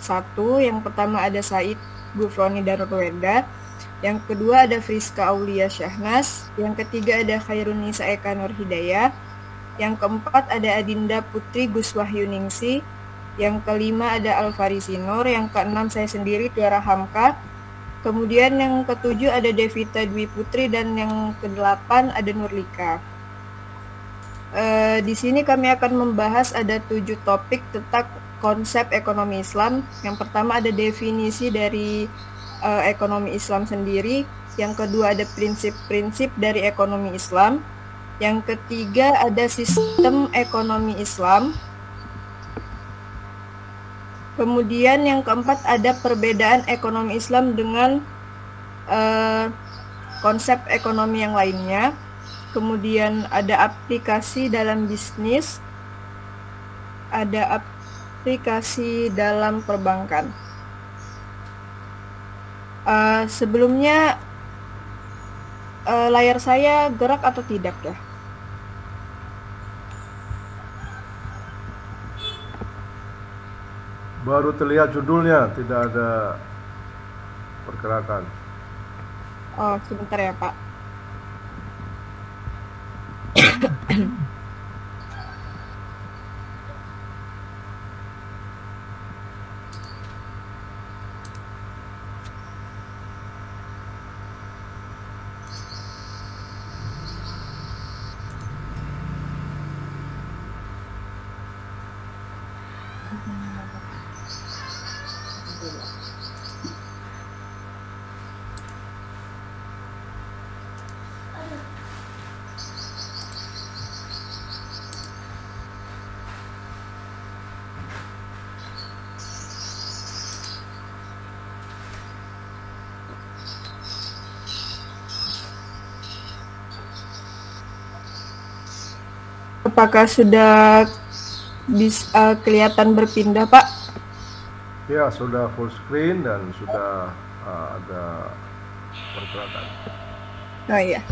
1. Yang pertama ada Said Gufroni dan Ruwenda. Yang kedua ada Friska Aulia Syahnas. Yang ketiga ada Khairunisa Eka Nur Hidayah. Yang keempat ada Adinda Putri Gus Wahyu Ningsi. Yang kelima ada Alfarisi Nur. Yang keenam saya sendiri Tiara Hamka. Kemudian yang ketujuh ada Devita Dwi Putri dan yang kedelapan ada Nurlika. Di sini kami akan membahas ada 7 topik tentang konsep ekonomi Islam. Yang pertama ada definisi dari ekonomi Islam sendiri. Yang kedua ada prinsip-prinsip dari ekonomi Islam. Yang ketiga ada sistem ekonomi Islam. Kemudian yang keempat ada perbedaan ekonomi Islam dengan konsep ekonomi yang lainnya. Kemudian ada aplikasi dalam bisnis, ada aplikasi dalam perbankan. Sebelumnya layar saya gerak atau tidak ya? Baru terlihat judulnya, tidak ada pergerakan. Oh, sebentar ya Pak. Apakah sudah bisa kelihatan berpindah, Pak? Ya, sudah full screen dan sudah ada pergerakan. Oh iya.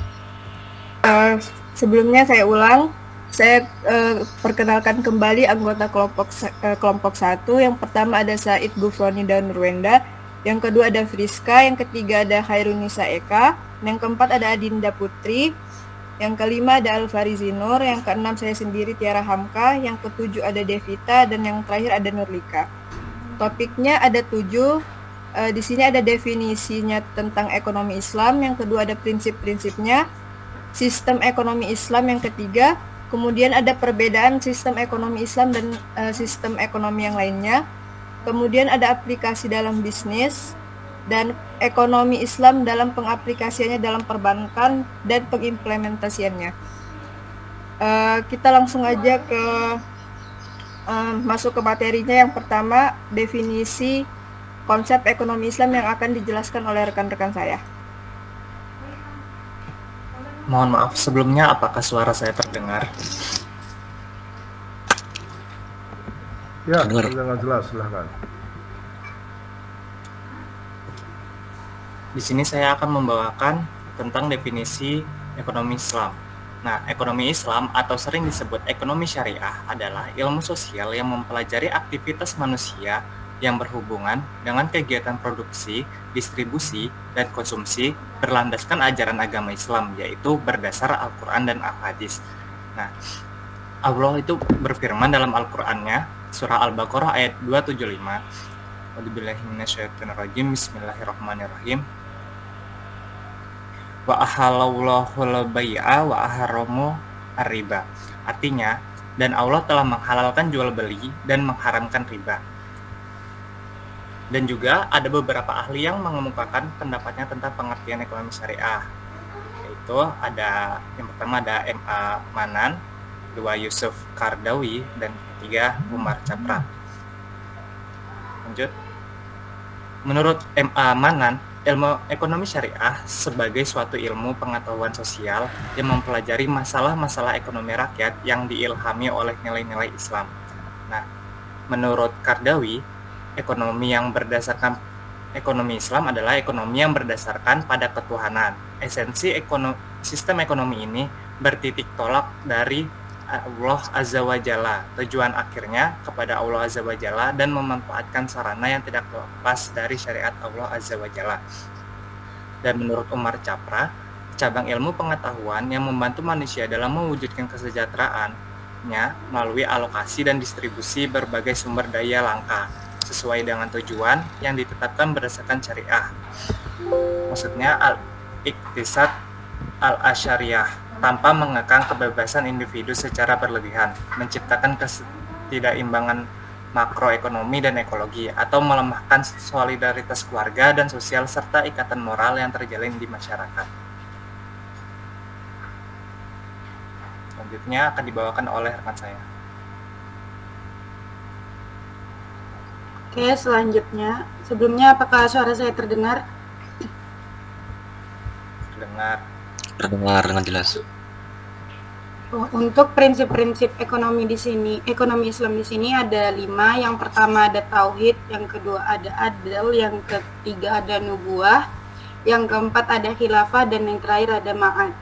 Sebelumnya saya ulang. Saya perkenalkan kembali anggota kelompok 1. Yang pertama ada Said Gufroni dan Ruwenda. Yang kedua ada Friska. Yang ketiga ada Khairunisa Eka. Yang keempat ada Adinda Putri. Yang kelima ada Alfarisi Nur. Yang keenam saya sendiri Tiara Hamka. Yang ketujuh ada Devita. Dan yang terakhir ada Nurlika. Topiknya ada 7. Di sini ada definisinya tentang ekonomi Islam. Yang kedua ada prinsip-prinsipnya. Sistem ekonomi Islam yang ketiga. Kemudian ada perbedaan sistem ekonomi Islam dan sistem ekonomi yang lainnya. Kemudian ada aplikasi dalam bisnis. Dan ekonomi Islam dalam pengaplikasiannya dalam perbankan dan pengimplementasiannya. Kita langsung aja ke masuk ke materinya. Yang pertama, definisi konsep ekonomi Islam yang akan dijelaskan oleh rekan-rekan saya. Mohon maaf sebelumnya, apakah suara saya terdengar? Ya, terdengar jelas, silahkan. Di sini saya akan membawakan tentang definisi ekonomi Islam. Nah, ekonomi Islam atau sering disebut ekonomi syariah adalah ilmu sosial yang mempelajari aktivitas manusia yang berhubungan dengan kegiatan produksi, distribusi, dan konsumsi berlandaskan ajaran agama Islam, yaitu berdasar Al-Quran dan Al-Hadis. Nah, Allah itu berfirman dalam Al-Qur'annya, surah Al-Baqarah ayat 275, A'udzubillahiminasyaitonirrajim, Bismillahirrahmanirrahim. Wa ahalallahul bai'a wa aharramu ar-riba. Artinya, dan Allah telah menghalalkan jual beli dan mengharamkan riba. Dan juga ada beberapa ahli yang mengemukakan pendapatnya tentang pengertian ekonomi syariah. Yaitu ada yang pertama ada M.A. Manan, kedua Yusuf Kardawi, dan ketiga Umar Capra. Lanjut. Menurut M.A. Manan, ilmu ekonomi syariah sebagai suatu ilmu pengetahuan sosial yang mempelajari masalah-masalah ekonomi rakyat yang diilhami oleh nilai-nilai Islam. Nah, menurut Kardawi, ekonomi Islam adalah ekonomi yang berdasarkan pada ketuhanan. Esensi sistem ekonomi ini bertitik tolak dari Allah Azza wa Jalla. Tujuan akhirnya kepada Allah Azza wa Jalla dan memanfaatkan sarana yang tidak lepas dari syariat Allah Azza wa Jalla. Dan menurut Umar Chapra, cabang ilmu pengetahuan yang membantu manusia dalam mewujudkan kesejahteraannya melalui alokasi dan distribusi berbagai sumber daya langka sesuai dengan tujuan yang ditetapkan berdasarkan syariah. Maksudnya al-iktisad al-asyariah, tanpa mengekang kebebasan individu secara berlebihan, menciptakan ketidakimbangan makroekonomi dan ekologi, atau melemahkan solidaritas keluarga dan sosial serta ikatan moral yang terjalin di masyarakat. Selanjutnya akan dibawakan oleh rekan saya. Oke, selanjutnya, sebelumnya apakah suara saya terdengar? Terdengar dengan jelas. Untuk prinsip-prinsip ekonomi di sini, ekonomi Islam di sini ada 5. Yang pertama ada tauhid, yang kedua ada adil, yang ketiga ada nubuah, yang keempat ada khilafah, dan yang terakhir ada ma'ad.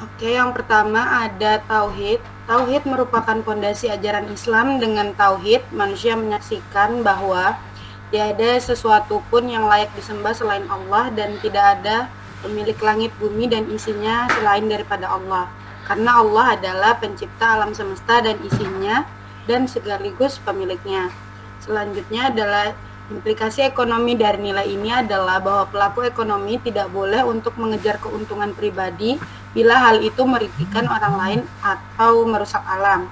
Oke, yang pertama ada tauhid. Tauhid merupakan pondasi ajaran Islam. Dengan tauhid, manusia menyaksikan bahwa tiada sesuatu pun yang layak disembah selain Allah dan tidak ada pemilik langit bumi dan isinya selain daripada Allah. Karena Allah adalah pencipta alam semesta dan isinya dan sekaligus pemiliknya. Selanjutnya adalah implikasi ekonomi dari nilai ini adalah bahwa pelaku ekonomi tidak boleh untuk mengejar keuntungan pribadi bila hal itu merugikan orang lain atau merusak alam.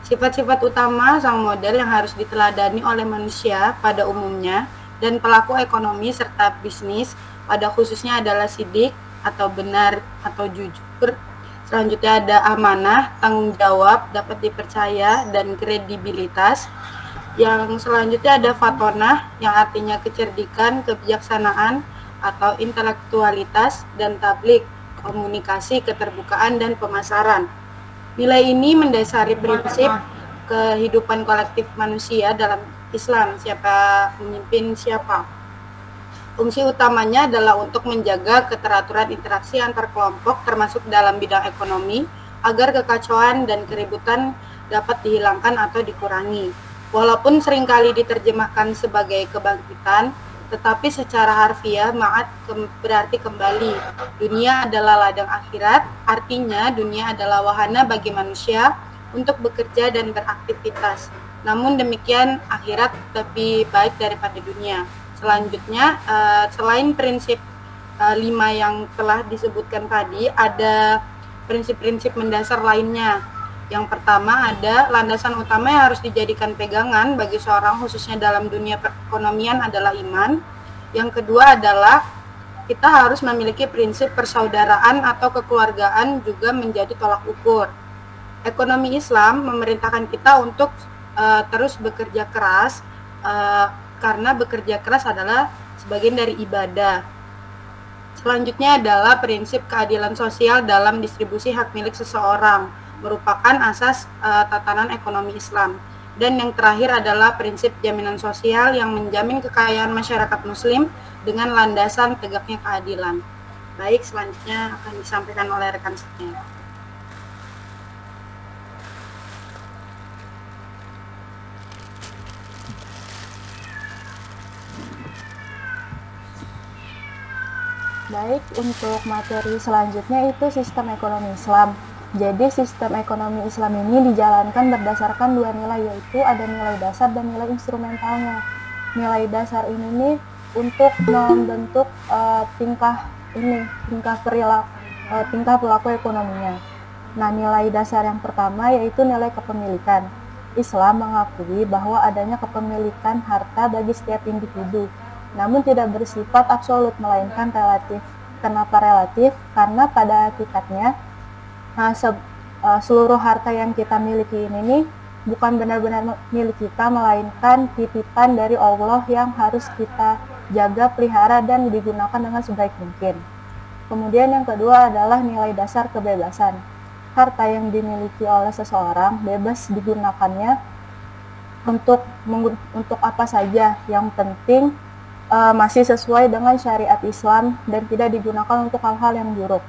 Sifat-sifat utama sang model yang harus diteladani oleh manusia pada umumnya dan pelaku ekonomi serta bisnis pada khususnya adalah sidik atau benar atau jujur. Selanjutnya ada amanah, tanggung jawab, dapat dipercaya, dan kredibilitas. Yang selanjutnya ada fatonah, yang artinya kecerdikan, kebijaksanaan, atau intelektualitas, dan tablik, komunikasi, keterbukaan, dan pemasaran. Nilai ini mendasari prinsip kehidupan kolektif manusia dalam Islam, siapa memimpin siapa. Fungsi utamanya adalah untuk menjaga keteraturan interaksi antar kelompok termasuk dalam bidang ekonomi agar kekacauan dan keributan dapat dihilangkan atau dikurangi. Walaupun seringkali diterjemahkan sebagai kebangkitan, tetapi secara harfiah ma'ad berarti kembali. Dunia adalah ladang akhirat, artinya dunia adalah wahana bagi manusia untuk bekerja dan beraktivitas. Namun demikian akhirat lebih baik daripada dunia. Selanjutnya, selain prinsip 5 yang telah disebutkan tadi, ada prinsip-prinsip mendasar lainnya. Yang pertama ada landasan utama yang harus dijadikan pegangan bagi seorang khususnya dalam dunia perekonomian adalah iman. Yang kedua adalah kita harus memiliki prinsip persaudaraan atau kekeluargaan juga menjadi tolak ukur. Ekonomi Islam memerintahkan kita untuk terus bekerja keras karena bekerja keras adalah sebagian dari ibadah. Selanjutnya adalah prinsip keadilan sosial dalam distribusi hak milik seseorang, merupakan asas tatanan ekonomi Islam. Dan yang terakhir adalah prinsip jaminan sosial yang menjamin kekayaan masyarakat muslim dengan landasan tegaknya keadilan. Baik, selanjutnya akan disampaikan oleh rekan saya. Baik, untuk materi selanjutnya itu sistem ekonomi Islam. Jadi sistem ekonomi Islam ini dijalankan berdasarkan 2 nilai, yaitu ada nilai dasar dan nilai instrumentalnya. Nilai dasar ini nih untuk membentuk tingkah pelaku ekonominya. Nah, nilai dasar yang pertama yaitu nilai kepemilikan. Islam mengakui bahwa adanya kepemilikan harta bagi setiap individu, namun tidak bersifat absolut melainkan relatif. Kenapa relatif? Karena pada hakikatnya seluruh harta yang kita miliki ini nih bukan benar-benar milik kita, melainkan titipan dari Allah yang harus kita jaga, pelihara, dan digunakan dengan sebaik mungkin. Kemudian yang kedua adalah nilai dasar kebebasan. Harta yang dimiliki oleh seseorang bebas digunakannya untuk apa saja, yang penting masih sesuai dengan syariat Islam dan tidak digunakan untuk hal-hal yang buruk.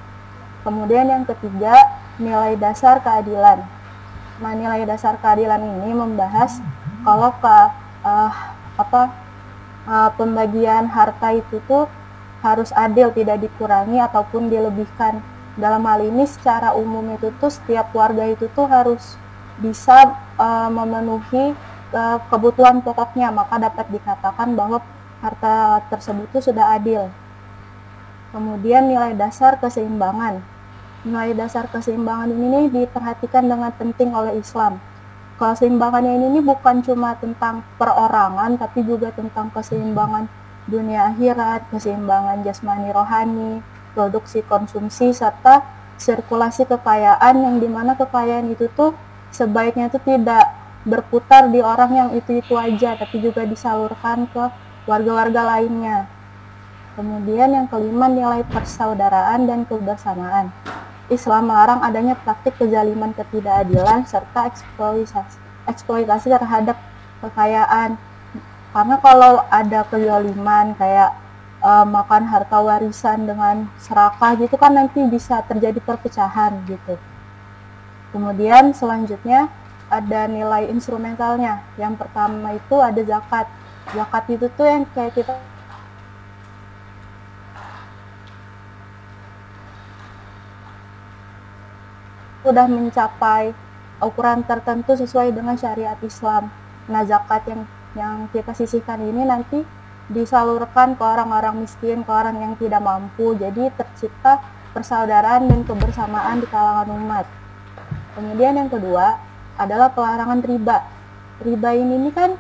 Kemudian yang ketiga, nilai dasar keadilan. Nah, nilai dasar keadilan ini membahas kalau pembagian harta itu tuh harus adil, tidak dikurangi ataupun dilebihkan. Dalam hal ini secara umum itu tuh setiap warga itu tuh harus bisa memenuhi kebutuhan pokoknya, maka dapat dikatakan bahwa harta tersebut tuh sudah adil. Kemudian nilai dasar keseimbangan. Nilai dasar keseimbangan ini diperhatikan dengan penting oleh Islam. Keseimbangannya ini bukan cuma tentang perorangan, tapi juga tentang keseimbangan dunia akhirat, keseimbangan jasmani rohani, produksi konsumsi, serta sirkulasi kekayaan, yang dimana kekayaan itu tuh sebaiknya itu tidak berputar di orang yang itu aja, tapi juga disalurkan ke warga-warga lainnya. Kemudian yang kelima, nilai persaudaraan dan kebersamaan. Islam melarang adanya praktik kezaliman, ketidakadilan, serta eksploitasi terhadap kekayaan. Karena kalau ada kezaliman kayak makan harta warisan dengan serakah gitu kan nanti bisa terjadi perpecahan gitu. Kemudian selanjutnya ada nilai instrumentalnya. Yang pertama itu ada zakat. Zakat itu tuh yang kayak kita sudah mencapai ukuran tertentu sesuai dengan syariat Islam. Nah, zakat yang kita sisihkan ini nanti disalurkan ke orang-orang miskin, ke orang yang tidak mampu. Jadi tercipta persaudaraan dan kebersamaan di kalangan umat. Kemudian yang kedua adalah pelarangan riba. Riba ini kan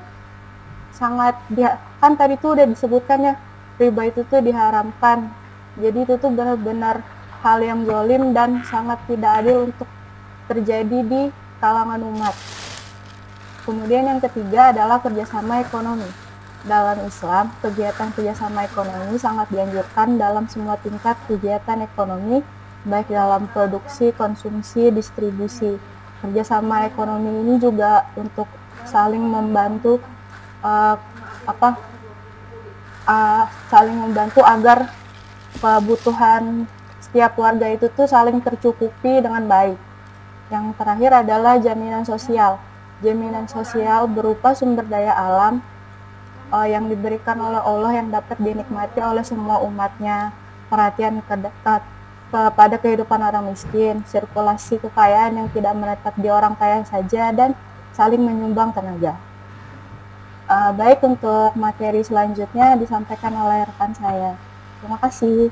kan tadi tuh udah disebutkan ya, riba itu tuh diharamkan. Jadi itu tuh benar-benar hal yang zalim dan sangat tidak adil untuk terjadi di kalangan umat. Kemudian yang ketiga adalah kerjasama ekonomi. Dalam Islam, kegiatan kerjasama ekonomi sangat dianjurkan dalam semua tingkat kegiatan ekonomi, baik dalam produksi, konsumsi, distribusi. Kerjasama ekonomi ini juga untuk saling membantu agar kebutuhan setiap warga itu tuh saling tercukupi dengan baik. Yang terakhir adalah jaminan sosial. Jaminan sosial berupa sumber daya alam yang diberikan oleh Allah yang dapat dinikmati oleh semua umatnya, perhatian kepada kehidupan orang miskin, sirkulasi kekayaan yang tidak menetap di orang kaya saja, dan saling menyumbang tenaga. Baik, untuk materi selanjutnya disampaikan oleh rekan saya. Terima kasih.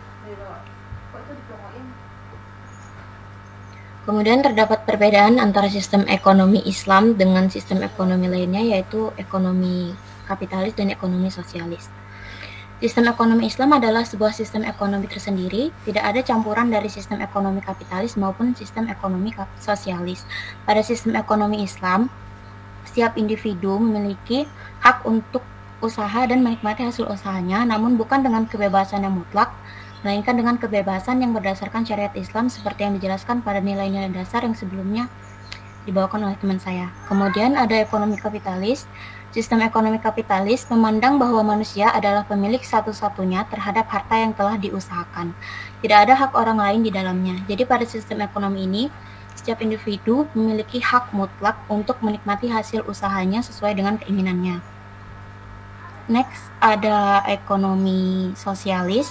Kemudian terdapat perbedaan antara sistem ekonomi Islam dengan sistem ekonomi lainnya, yaitu ekonomi kapitalis dan ekonomi sosialis. Sistem ekonomi Islam adalah sebuah sistem ekonomi tersendiri, tidak ada campuran dari sistem ekonomi kapitalis maupun sistem ekonomi sosialis. Pada sistem ekonomi Islam, setiap individu memiliki hak untuk usaha dan menikmati hasil usahanya, namun bukan dengan kebebasan yang mutlak, melainkan dengan kebebasan yang berdasarkan syariat Islam seperti yang dijelaskan pada nilai-nilai dasar yang sebelumnya dibawakan oleh teman saya. Kemudian ada ekonomi kapitalis. Sistem ekonomi kapitalis memandang bahwa manusia adalah pemilik satu-satunya terhadap harta yang telah diusahakan. Tidak ada hak orang lain di dalamnya. Jadi pada sistem ekonomi ini, setiap individu memiliki hak mutlak untuk menikmati hasil usahanya sesuai dengan keinginannya. Next, ada ekonomi sosialis.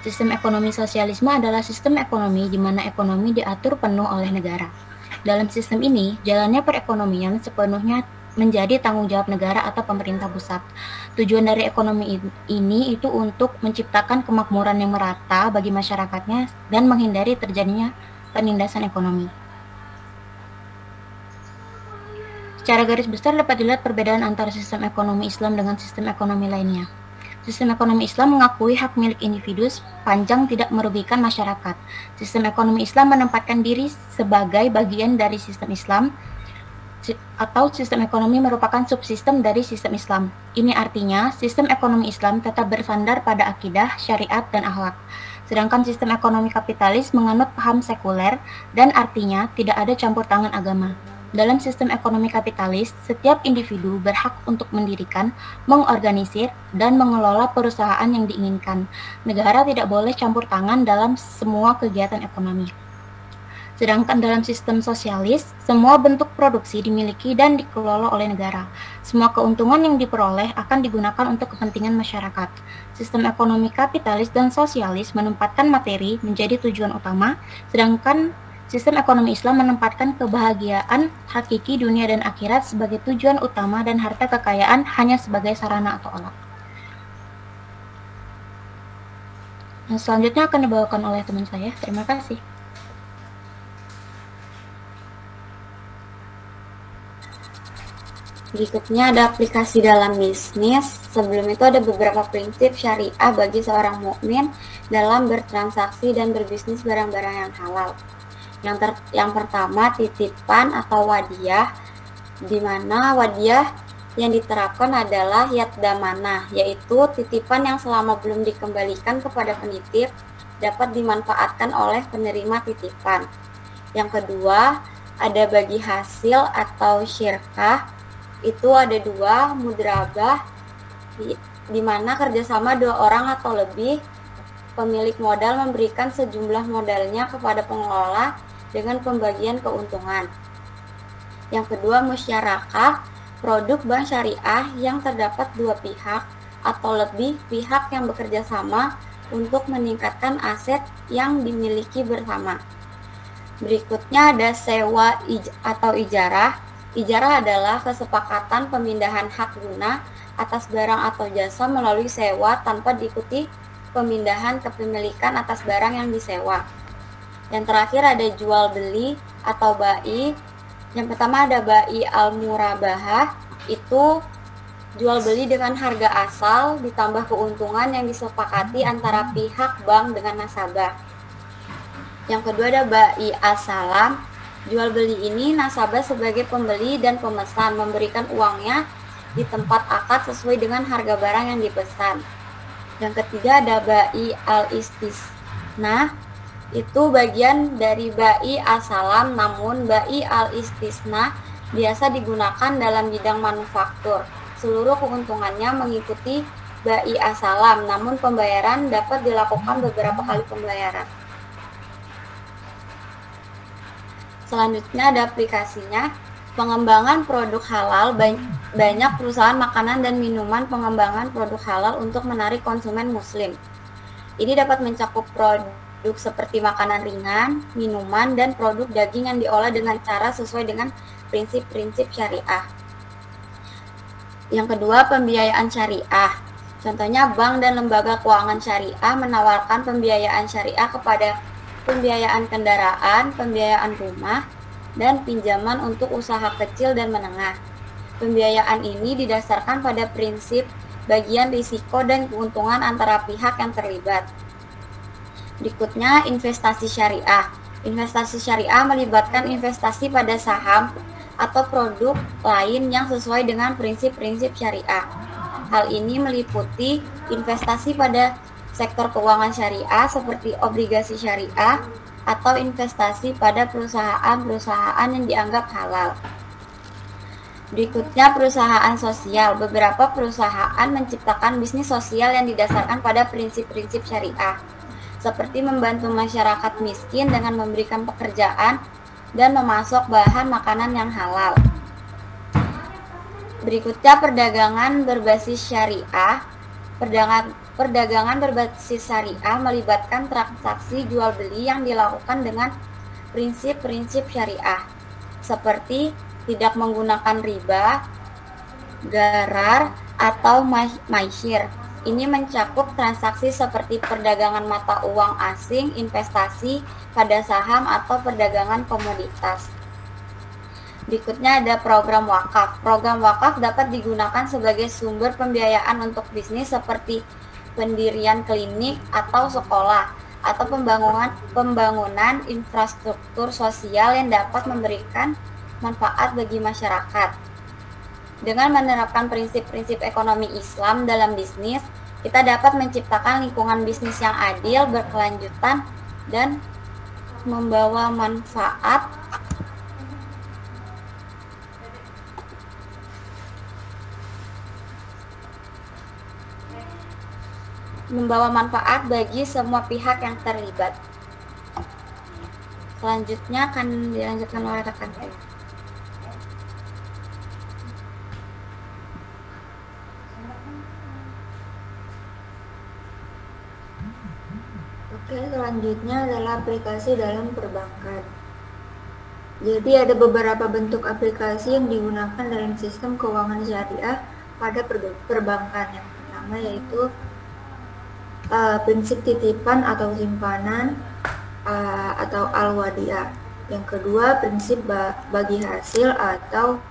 Sistem ekonomi sosialisme adalah sistem ekonomi di mana ekonomi diatur penuh oleh negara. Dalam sistem ini, jalannya perekonomian sepenuhnya menjadi tanggung jawab negara atau pemerintah pusat. Tujuan dari ekonomi ini itu untuk menciptakan kemakmuran yang merata bagi masyarakatnya dan menghindari terjadinya penindasan ekonomi. Secara garis besar dapat dilihat perbedaan antara sistem ekonomi Islam dengan sistem ekonomi lainnya. Sistem ekonomi Islam mengakui hak milik individu sepanjang tidak merugikan masyarakat. Sistem ekonomi Islam menempatkan diri sebagai bagian dari sistem Islam, atau sistem ekonomi merupakan subsistem dari sistem Islam. Ini artinya sistem ekonomi Islam tetap bersandar pada akidah, syariat, dan akhlak. Sedangkan sistem ekonomi kapitalis menganut paham sekuler dan artinya tidak ada campur tangan agama. Dalam sistem ekonomi kapitalis, setiap individu berhak untuk mendirikan, mengorganisir, dan mengelola perusahaan yang diinginkan. Negara tidak boleh campur tangan dalam semua kegiatan ekonomi. Sedangkan dalam sistem sosialis, semua bentuk produksi dimiliki dan dikelola oleh negara. Semua keuntungan yang diperoleh akan digunakan untuk kepentingan masyarakat. Sistem ekonomi kapitalis dan sosialis menempatkan materi menjadi tujuan utama, sedangkan sistem ekonomi Islam menempatkan kebahagiaan hakiki dunia dan akhirat sebagai tujuan utama dan harta kekayaan hanya sebagai sarana atau alat. Nah, selanjutnya akan dibawakan oleh teman saya. Terima kasih. Berikutnya ada aplikasi dalam bisnis. Sebelum itu ada beberapa prinsip syariah bagi seorang mukmin dalam bertransaksi dan berbisnis barang-barang yang halal. Yang pertama, titipan atau wadiyah, di mana wadiyah yang diterapkan adalah yad damanah, yaitu titipan yang selama belum dikembalikan kepada penitip dapat dimanfaatkan oleh penerima titipan. Yang kedua, ada bagi hasil atau syirkah. Itu ada dua, mudrabah, di mana kerjasama dua orang atau lebih, pemilik modal memberikan sejumlah modalnya kepada pengelola dengan pembagian keuntungan. Yang kedua, musyarakah, produk bank syariah yang terdapat dua pihak atau lebih pihak yang bekerja sama untuk meningkatkan aset yang dimiliki bersama. Berikutnya ada sewa atau ijarah. Ijarah adalah kesepakatan pemindahan hak guna atas barang atau jasa melalui sewa tanpa diikuti pemindahan kepemilikan atas barang yang disewa. Yang terakhir ada jual beli atau bai. Yang pertama ada bai al-murabahah, itu jual beli dengan harga asal ditambah keuntungan yang disepakati antara pihak bank dengan nasabah. Yang kedua ada bai as-salam. Jual beli ini nasabah sebagai pembeli dan pemesan memberikan uangnya di tempat akad sesuai dengan harga barang yang dipesan. Yang ketiga ada bai al-istisna, itu bagian dari bai as-salam, namun bai al-istisna biasa digunakan dalam bidang manufaktur. Seluruh keuntungannya mengikuti bai as-salam, namun pembayaran dapat dilakukan beberapa kali pembayaran. Selanjutnya ada aplikasinya, pengembangan produk halal. Banyak perusahaan makanan dan minuman pengembangan produk halal untuk menarik konsumen muslim. Ini dapat mencakup produk seperti makanan ringan, minuman, dan produk daging yang diolah dengan cara sesuai dengan prinsip-prinsip syariah. Yang kedua, pembiayaan syariah. Contohnya, bank dan lembaga keuangan syariah menawarkan pembiayaan syariah kepada pembiayaan kendaraan, pembiayaan rumah, dan pinjaman untuk usaha kecil dan menengah. Pembiayaan ini didasarkan pada prinsip bagian risiko dan keuntungan antara pihak yang terlibat. Berikutnya, investasi syariah. Investasi syariah melibatkan investasi pada saham atau produk lain yang sesuai dengan prinsip-prinsip syariah. Hal ini meliputi investasi pada sektor keuangan syariah seperti obligasi syariah atau investasi pada perusahaan-perusahaan yang dianggap halal. Berikutnya, perusahaan sosial. Beberapa perusahaan menciptakan bisnis sosial yang didasarkan pada prinsip-prinsip syariah, seperti membantu masyarakat miskin dengan memberikan pekerjaan dan memasok bahan makanan yang halal. Berikutnya, perdagangan berbasis syariah. Perdagangan berbasis syariah melibatkan transaksi jual beli yang dilakukan dengan prinsip-prinsip syariah, seperti tidak menggunakan riba, gharar, atau maisir. Ini mencakup transaksi seperti perdagangan mata uang asing, investasi pada saham, atau perdagangan komoditas. Berikutnya ada program wakaf. Program wakaf dapat digunakan sebagai sumber pembiayaan untuk bisnis seperti pendirian klinik atau sekolah, atau pembangunan infrastruktur sosial yang dapat memberikan manfaat bagi masyarakat. Dengan menerapkan prinsip-prinsip ekonomi Islam dalam bisnis, kita dapat menciptakan lingkungan bisnis yang adil, berkelanjutan, dan membawa manfaat bagi semua pihak yang terlibat. Selanjutnya akan dilanjutkan oleh rekan saya. Oke, selanjutnya adalah aplikasi dalam perbankan. Jadi ada beberapa bentuk aplikasi yang digunakan dalam sistem keuangan syariah pada perbankan. Yang pertama yaitu prinsip titipan atau simpanan atau al-wadiah. Yang kedua prinsip bagi hasil atau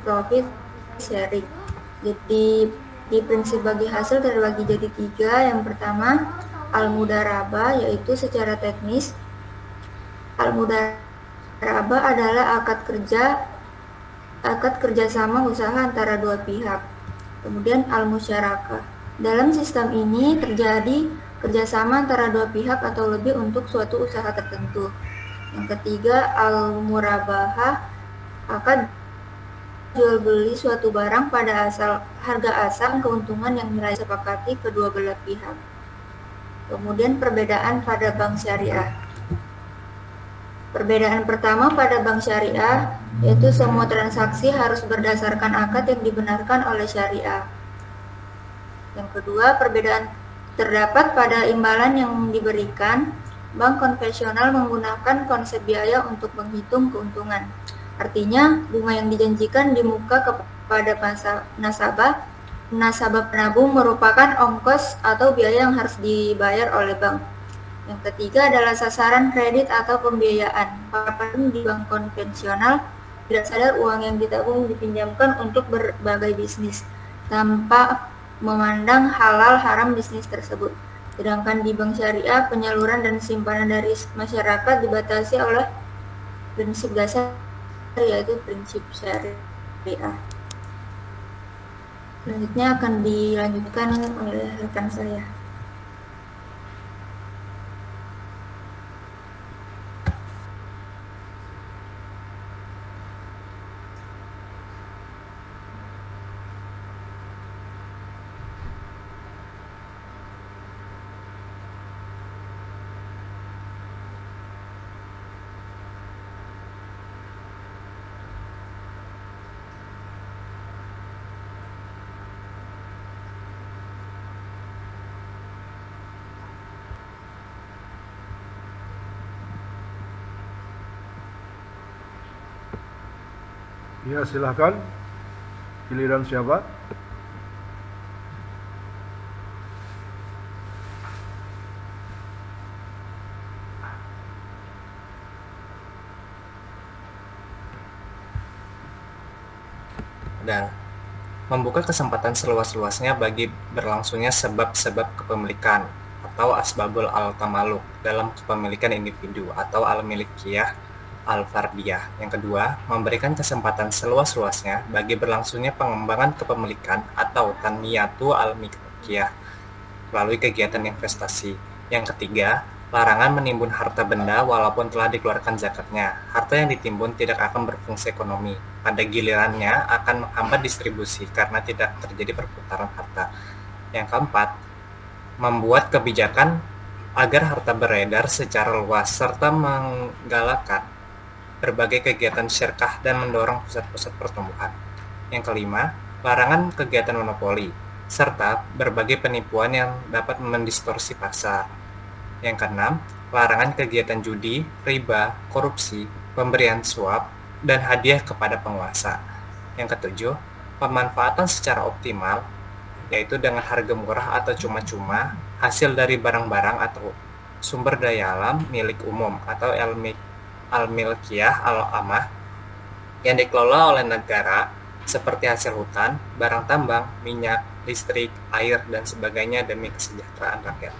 profit sharing. Jadi di prinsip bagi hasil terbagi jadi 3. Yang pertama al-mudarabah, yaitu secara teknis al-mudarabah adalah akad kerjasama usaha antara dua pihak. Kemudian al-musyarakah, dalam sistem ini terjadi kerjasama antara dua pihak atau lebih untuk suatu usaha tertentu. Yang ketiga al-murabahah, akad jual beli suatu barang pada harga asal keuntungan yang nilai sepakati kedua belah pihak. Kemudian perbedaan pada bank syariah. Perbedaan pertama pada bank syariah yaitu semua transaksi harus berdasarkan akad yang dibenarkan oleh syariah. Yang kedua, perbedaan terdapat pada imbalan yang diberikan. Bank konvensional menggunakan konsep biaya untuk menghitung keuntungan. Artinya, bunga yang dijanjikan di muka kepada nasabah penabung merupakan ongkos atau biaya yang harus dibayar oleh bank. Yang ketiga adalah sasaran kredit atau pembiayaan. Para penabung di bank konvensional tidak sadar uang yang ditabung dipinjamkan untuk berbagai bisnis tanpa memandang halal haram bisnis tersebut. Sedangkan di bank syariah, penyaluran dan simpanan dari masyarakat dibatasi oleh prinsip dasar, yaitu prinsip syariah. Selanjutnya akan dilanjutkan oleh rekan saya. Ya, silahkan. Giliran siapa? Dan membuka kesempatan seluas-luasnya bagi berlangsungnya sebab-sebab kepemilikan atau asbabul al-tamaluk dalam kepemilikan individu atau al-milikiyah al-fardiyah. Yang kedua, memberikan kesempatan seluas-luasnya bagi berlangsungnya pengembangan kepemilikan atau tanmiyatu al-milikiyah melalui kegiatan investasi. Yang ketiga, larangan menimbun harta benda walaupun telah dikeluarkan zakatnya. Harta yang ditimbun tidak akan berfungsi ekonomi. Pada gilirannya akan menghambat distribusi karena tidak terjadi perputaran harta. Yang keempat, membuat kebijakan agar harta beredar secara luas serta menggalakkan berbagai kegiatan syirkah dan mendorong pusat-pusat pertumbuhan. Yang kelima, larangan kegiatan monopoli serta berbagai penipuan yang dapat mendistorsi pasar. Yang keenam, larangan kegiatan judi, riba, korupsi, pemberian suap, dan hadiah kepada penguasa. Yang ketujuh, pemanfaatan secara optimal, yaitu dengan harga murah atau cuma-cuma, hasil dari barang-barang atau sumber daya alam milik umum atau al-milkiyah al-amah yang dikelola oleh negara seperti hasil hutan, barang tambang, minyak, listrik, air, dan sebagainya demi kesejahteraan rakyat.